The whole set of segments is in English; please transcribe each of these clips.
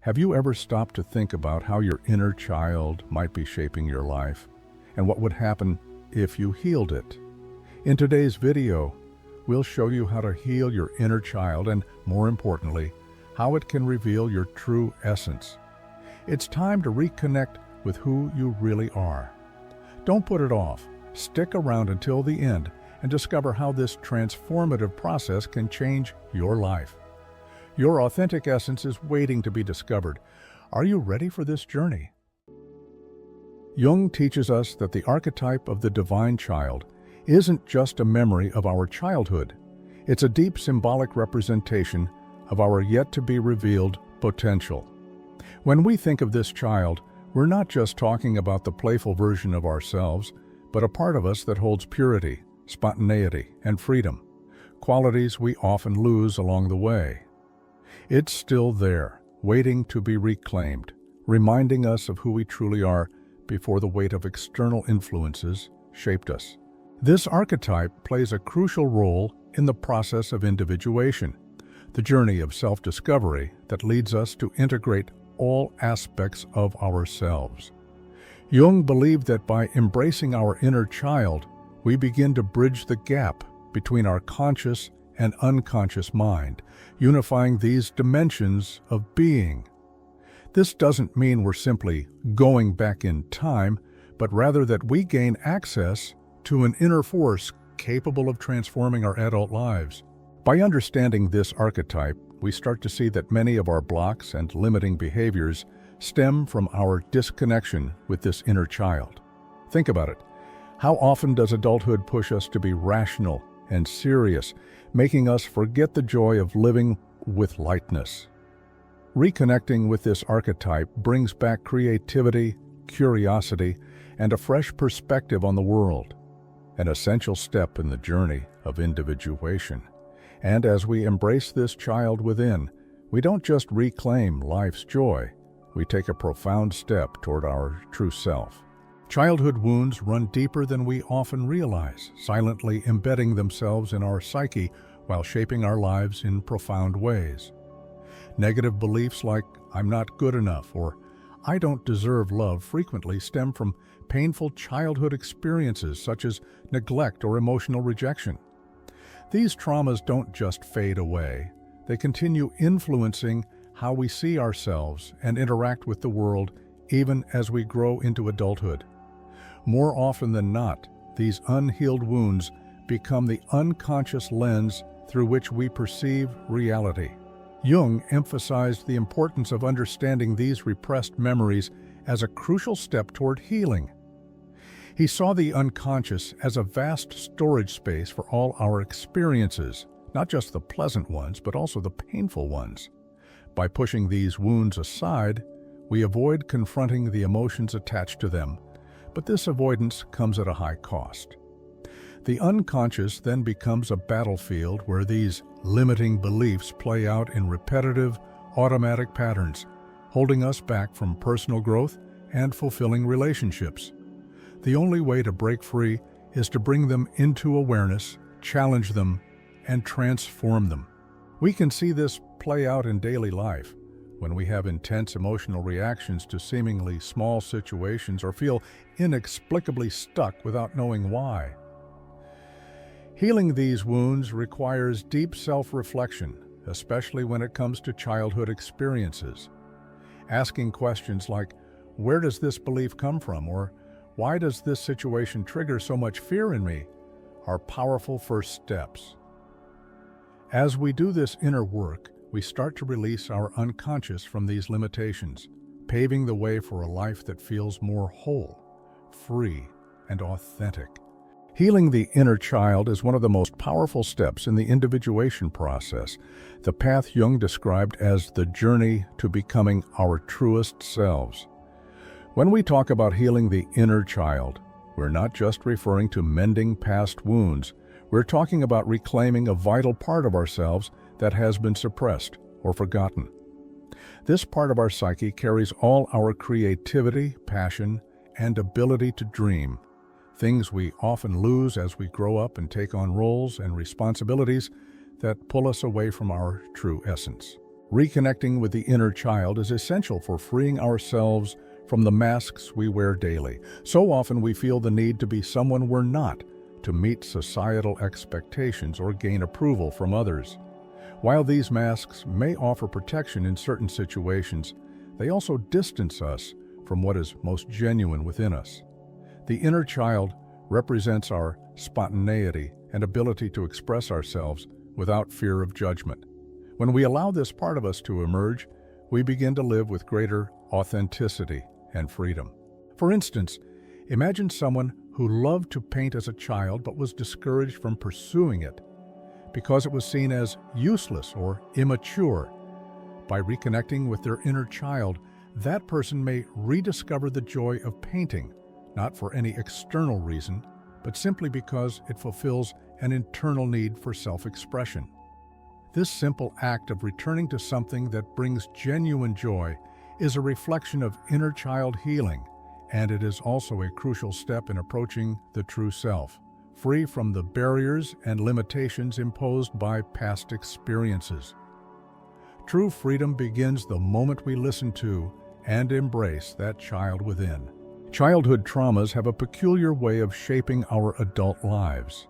Have you ever stopped to think about how your inner child might be shaping your life, and what would happen if you healed it? In today's video, we'll show you how to heal your inner child and, more importantly, how it can reveal your true essence. It's time to reconnect with who you really are. Don't put it off. Stick around until the end and discover how this transformative process can change your life. Your authentic essence is waiting to be discovered. Are you ready for this journey? Jung teaches us that the archetype of the divine child isn't just a memory of our childhood. It's a deep symbolic representation of our yet-to-be-revealed potential. When we think of this child, we're not just talking about the playful version of ourselves, but a part of us that holds purity, spontaneity, and freedom, qualities we often lose along the way. It's still there, waiting to be reclaimed, reminding us of who we truly are before the weight of external influences shaped us. This archetype plays a crucial role in the process of individuation, the journey of self-discovery that leads us to integrate all aspects of ourselves. Jung believed that by embracing our inner child, we begin to bridge the gap between our conscious and unconscious mind, unifying these dimensions of being. This doesn't mean we're simply going back in time, but rather that we gain access to an inner force capable of transforming our adult lives. By understanding this archetype, we start to see that many of our blocks and limiting behaviors stem from our disconnection with this inner child. Think about it. How often does adulthood push us to be rational and serious, making us forget the joy of living with lightness? Reconnecting with this archetype brings back creativity, curiosity, and a fresh perspective on the world, an essential step in the journey of individuation. And as we embrace this child within, we don't just reclaim life's joy, we take a profound step toward our true self. Childhood wounds run deeper than we often realize, silently embedding themselves in our psyche while shaping our lives in profound ways. Negative beliefs like, "I'm not good enough," or "I don't deserve love," frequently stem from painful childhood experiences such as neglect or emotional rejection. These traumas don't just fade away, they continue influencing how we see ourselves and interact with the world even as we grow into adulthood. More often than not, these unhealed wounds become the unconscious lens through which we perceive reality. Jung emphasized the importance of understanding these repressed memories as a crucial step toward healing. He saw the unconscious as a vast storage space for all our experiences, not just the pleasant ones, but also the painful ones. By pushing these wounds aside, we avoid confronting the emotions attached to them, but this avoidance comes at a high cost. The unconscious then becomes a battlefield where these limiting beliefs play out in repetitive, automatic patterns, holding us back from personal growth and fulfilling relationships. The only way to break free is to bring them into awareness, challenge them, and transform them. We can see this play out in daily life, when we have intense emotional reactions to seemingly small situations or feel inexplicably stuck without knowing why. Healing these wounds requires deep self-reflection, especially when it comes to childhood experiences. Asking questions like, "Where does this belief come from?" or "Why does this situation trigger so much fear in me?" are powerful first steps. As we do this inner work, we start to release our unconscious from these limitations, paving the way for a life that feels more whole, free, and authentic. Healing the inner child is one of the most powerful steps in the individuation process, the path Jung described as the journey to becoming our truest selves. When we talk about healing the inner child, we're not just referring to mending past wounds, we're talking about reclaiming a vital part of ourselves that has been suppressed or forgotten. This part of our psyche carries all our creativity, passion, and ability to dream, things we often lose as we grow up and take on roles and responsibilities that pull us away from our true essence. Reconnecting with the inner child is essential for freeing ourselves from the masks we wear daily. So often we feel the need to be someone we're not, to meet societal expectations or gain approval from others. While these masks may offer protection in certain situations, they also distance us from what is most genuine within us. The inner child represents our spontaneity and ability to express ourselves without fear of judgment. When we allow this part of us to emerge, we begin to live with greater authenticity and freedom. For instance, imagine someone who loved to paint as a child but was discouraged from pursuing it because it was seen as useless or immature. By reconnecting with their inner child, that person may rediscover the joy of painting, not for any external reason, but simply because it fulfills an internal need for self-expression. This simple act of returning to something that brings genuine joy is a reflection of inner child healing, and it is also a crucial step in approaching the true self, free from the barriers and limitations imposed by past experiences. True freedom begins the moment we listen to and embrace that child within. Childhood traumas have a peculiar way of shaping our adult lives.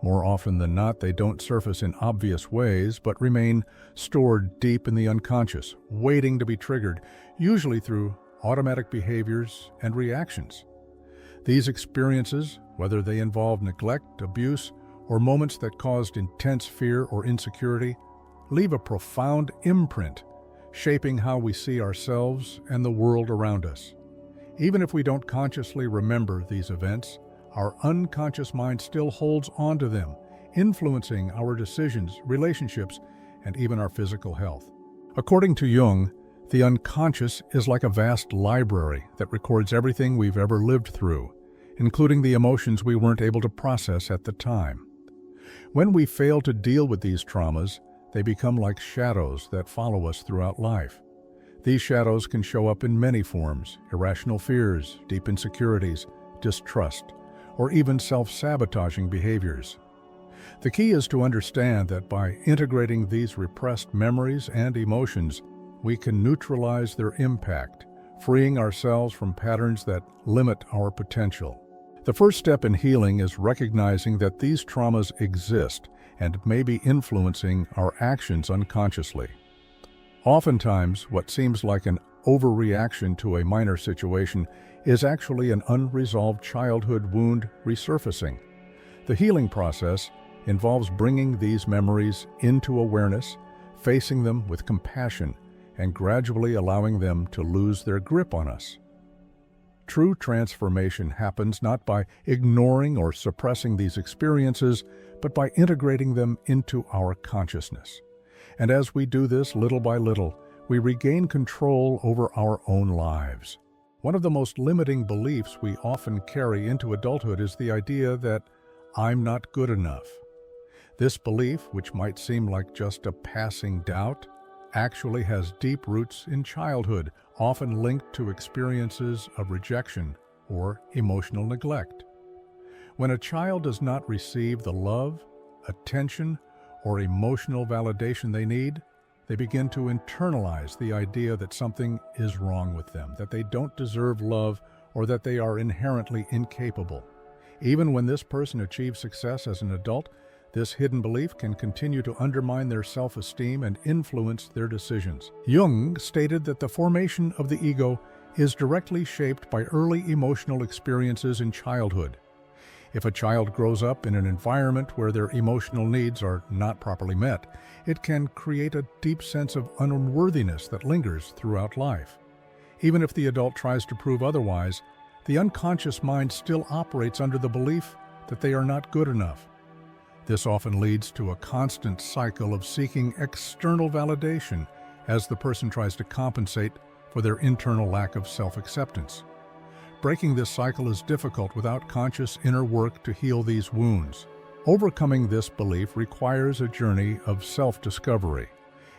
More often than not, they don't surface in obvious ways, but remain stored deep in the unconscious, waiting to be triggered, usually through automatic behaviors and reactions. These experiences, whether they involve neglect, abuse, or moments that caused intense fear or insecurity, leave a profound imprint, shaping how we see ourselves and the world around us. Even if we don't consciously remember these events, our unconscious mind still holds on to them, influencing our decisions, relationships, and even our physical health. According to Jung, the unconscious is like a vast library that records everything we've ever lived through, including the emotions we weren't able to process at the time. When we fail to deal with these traumas, they become like shadows that follow us throughout life. These shadows can show up in many forms: irrational fears, deep insecurities, distrust, or even self-sabotaging behaviors. The key is to understand that by integrating these repressed memories and emotions, we can neutralize their impact, freeing ourselves from patterns that limit our potential. The first step in healing is recognizing that these traumas exist and may be influencing our actions unconsciously. Oftentimes, what seems like an overreaction to a minor situation is actually an unresolved childhood wound resurfacing. The healing process involves bringing these memories into awareness, facing them with compassion, and gradually allowing them to lose their grip on us. True transformation happens not by ignoring or suppressing these experiences, but by integrating them into our consciousness. And as we do this little by little, we regain control over our own lives. One of the most limiting beliefs we often carry into adulthood is the idea that I'm not good enough. This belief, which might seem like just a passing doubt, actually has deep roots in childhood, often linked to experiences of rejection or emotional neglect. When a child does not receive the love, attention, or emotional validation they need, they begin to internalize the idea that something is wrong with them, that they don't deserve love, or that they are inherently incapable. Even when this person achieves success as an adult, this hidden belief can continue to undermine their self-esteem and influence their decisions. Jung stated that the formation of the ego is directly shaped by early emotional experiences in childhood. If a child grows up in an environment where their emotional needs are not properly met, it can create a deep sense of unworthiness that lingers throughout life. Even if the adult tries to prove otherwise, the unconscious mind still operates under the belief that they are not good enough. This often leads to a constant cycle of seeking external validation as the person tries to compensate for their internal lack of self-acceptance. Breaking this cycle is difficult without conscious inner work to heal these wounds. Overcoming this belief requires a journey of self-discovery.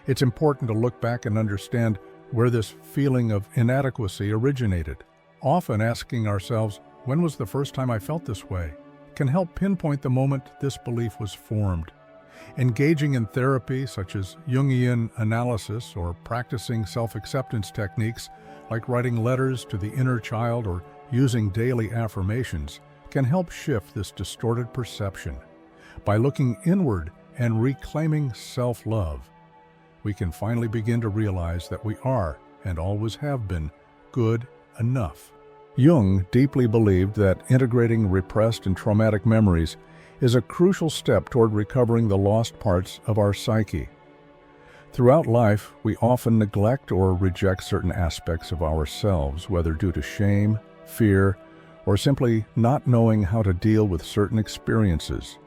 It's important to look back and understand where this feeling of inadequacy originated. Often asking ourselves, when was the first time I felt this way, can help pinpoint the moment this belief was formed. Engaging in therapy such as Jungian analysis or practicing self-acceptance techniques like writing letters to the inner child or using daily affirmations can help shift this distorted perception. By looking inward and reclaiming self-love, we can finally begin to realize that we are, and always have been, good enough. Jung deeply believed that integrating repressed and traumatic memories is a crucial step toward recovering the lost parts of our psyche. Throughout life, we often neglect or reject certain aspects of ourselves, whether due to shame, fear, or simply not knowing how to deal with certain experiences.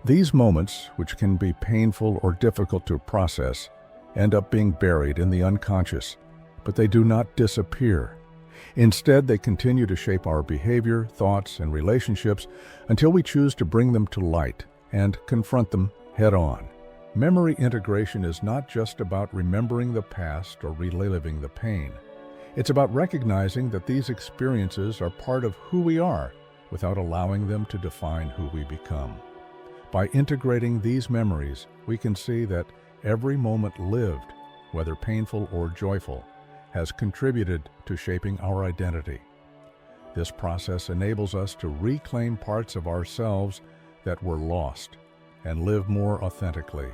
These moments, which can be painful or difficult to process, end up being buried in the unconscious, but they do not disappear. Instead, they continue to shape our behavior, thoughts, and relationships until we choose to bring them to light and confront them head-on. Memory integration is not just about remembering the past or reliving the pain. It's about recognizing that these experiences are part of who we are without allowing them to define who we become. By integrating these memories, we can see that every moment lived, whether painful or joyful, has contributed to shaping our identity. This process enables us to reclaim parts of ourselves that were lost and live more authentically.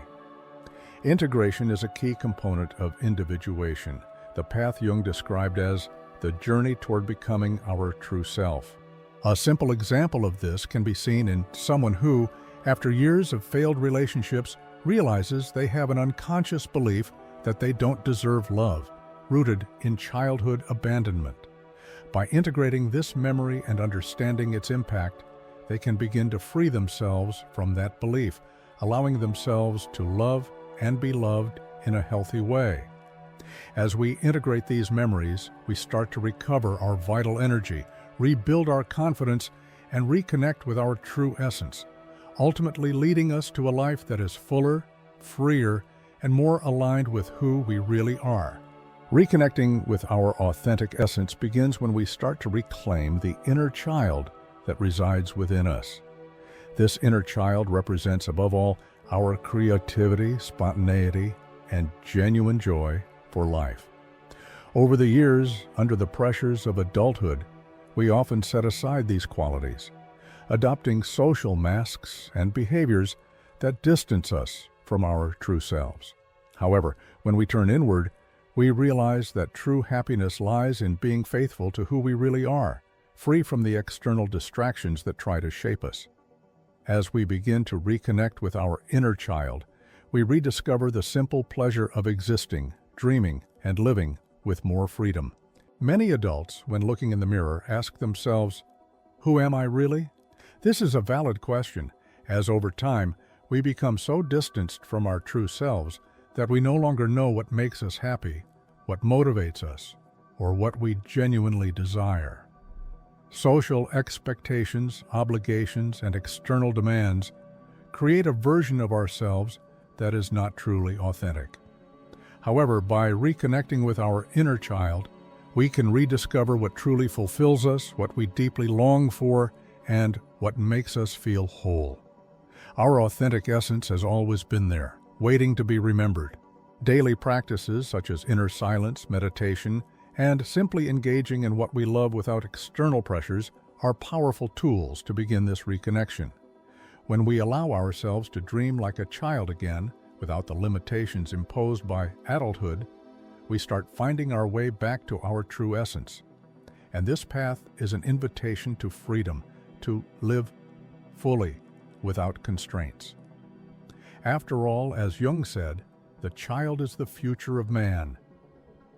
Integration is a key component of individuation, the path Jung described as the journey toward becoming our true self. A simple example of this can be seen in someone who, after years of failed relationships, realizes they have an unconscious belief that they don't deserve love, rooted in childhood abandonment. By integrating this memory and understanding its impact, they can begin to free themselves from that belief, allowing themselves to love and be loved in a healthy way. As we integrate these memories, we start to recover our vital energy, rebuild our confidence, and reconnect with our true essence, ultimately leading us to a life that is fuller, freer, and more aligned with who we really are. Reconnecting with our authentic essence begins when we start to reclaim the inner child that resides within us. This inner child represents, above all, our creativity, spontaneity, and genuine joy for life. Over the years, under the pressures of adulthood, we often set aside these qualities, adopting social masks and behaviors that distance us from our true selves. However, when we turn inward, we realize that true happiness lies in being faithful to who we really are, free from the external distractions that try to shape us. As we begin to reconnect with our inner child, we rediscover the simple pleasure of existing, dreaming, and living with more freedom. Many adults, when looking in the mirror, ask themselves, "Who am I really?" This is a valid question, as over time, we become so distanced from our true selves that we no longer know what makes us happy, what motivates us, or what we genuinely desire. Social expectations, obligations, and external demands create a version of ourselves that is not truly authentic. However, by reconnecting with our inner child, we can rediscover what truly fulfills us, what we deeply long for, and what makes us feel whole. Our authentic essence has always been there, waiting to be remembered. Daily practices such as inner silence, meditation, and simply engaging in what we love without external pressures are powerful tools to begin this reconnection. When we allow ourselves to dream like a child again, without the limitations imposed by adulthood, we start finding our way back to our true essence. And this path is an invitation to freedom, to live fully, without constraints. After all, as Jung said, the child is the future of man.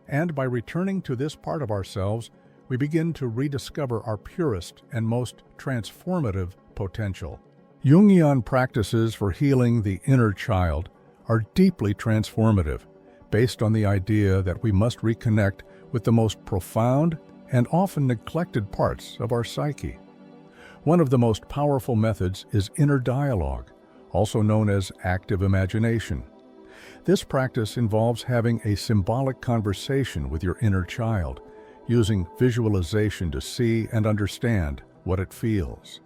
And by returning to this part of ourselves, we begin to rediscover our purest and most transformative potential. Jungian practices for healing the inner child are deeply transformative, based on the idea that we must reconnect with the most profound and often neglected parts of our psyche. One of the most powerful methods is inner dialogue, also known as active imagination. This practice involves having a symbolic conversation with your inner child, using visualization to see and understand what it feels.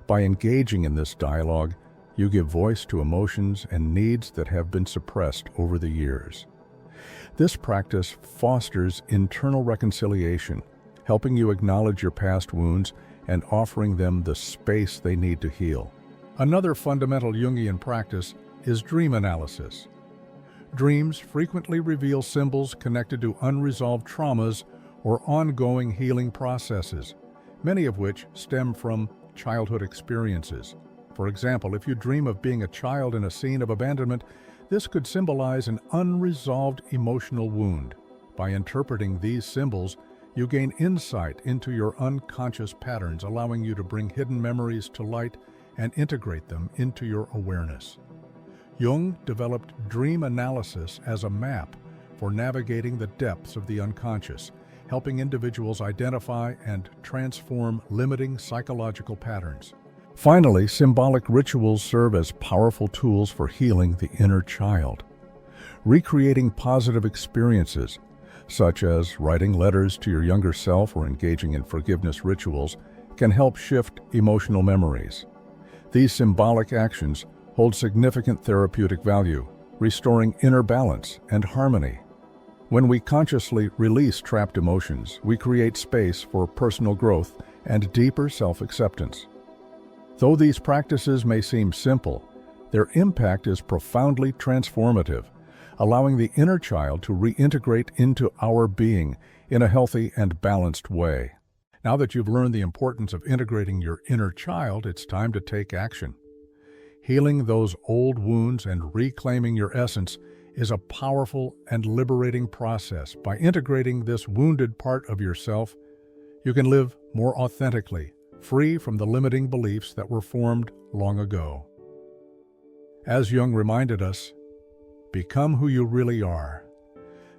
By engaging in this dialogue, You give voice to emotions and needs that have been suppressed over the years. This practice fosters internal reconciliation, helping you acknowledge your past wounds and offering them the space they need to heal. Another fundamental Jungian practice is dream analysis. Dreams frequently reveal symbols connected to unresolved traumas or ongoing healing processes, many of which stem from childhood experiences. For example, if you dream of being a child in a scene of abandonment, this could symbolize an unresolved emotional wound. By interpreting these symbols, you gain insight into your unconscious patterns, allowing you to bring hidden memories to light and integrate them into your awareness. Jung developed dream analysis as a map for navigating the depths of the unconscious, helping individuals identify and transform limiting psychological patterns. Finally, symbolic rituals serve as powerful tools for healing the inner child. Recreating positive experiences, such as writing letters to your younger self or engaging in forgiveness rituals, can help shift emotional memories. These symbolic actions hold significant therapeutic value, restoring inner balance and harmony. When we consciously release trapped emotions, we create space for personal growth and deeper self-acceptance. Though these practices may seem simple, their impact is profoundly transformative, allowing the inner child to reintegrate into our being in a healthy and balanced way. Now that you've learned the importance of integrating your inner child, it's time to take action. Healing those old wounds and reclaiming your essence is a powerful and liberating process. By integrating this wounded part of yourself, you can live more authentically, free from the limiting beliefs that were formed long ago. As Jung reminded us, become who you really are.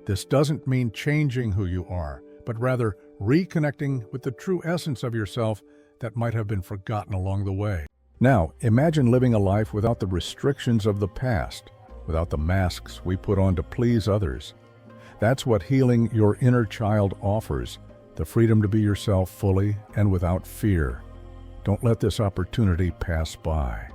This doesn't mean changing who you are, but rather reconnecting with the true essence of yourself that might have been forgotten along the way. Now, imagine living a life without the restrictions of the past, without the masks we put on to please others. That's what healing your inner child offers, the freedom to be yourself fully and without fear. Don't let this opportunity pass by.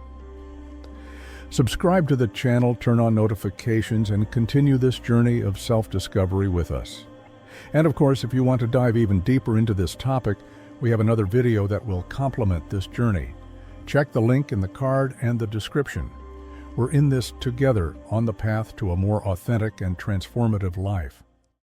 Subscribe to the channel, turn on notifications, and continue this journey of self-discovery with us. And of course, if you want to dive even deeper into this topic, we have another video that will complement this journey. Check the link in the card and the description. We're in this together on the path to a more authentic and transformative life.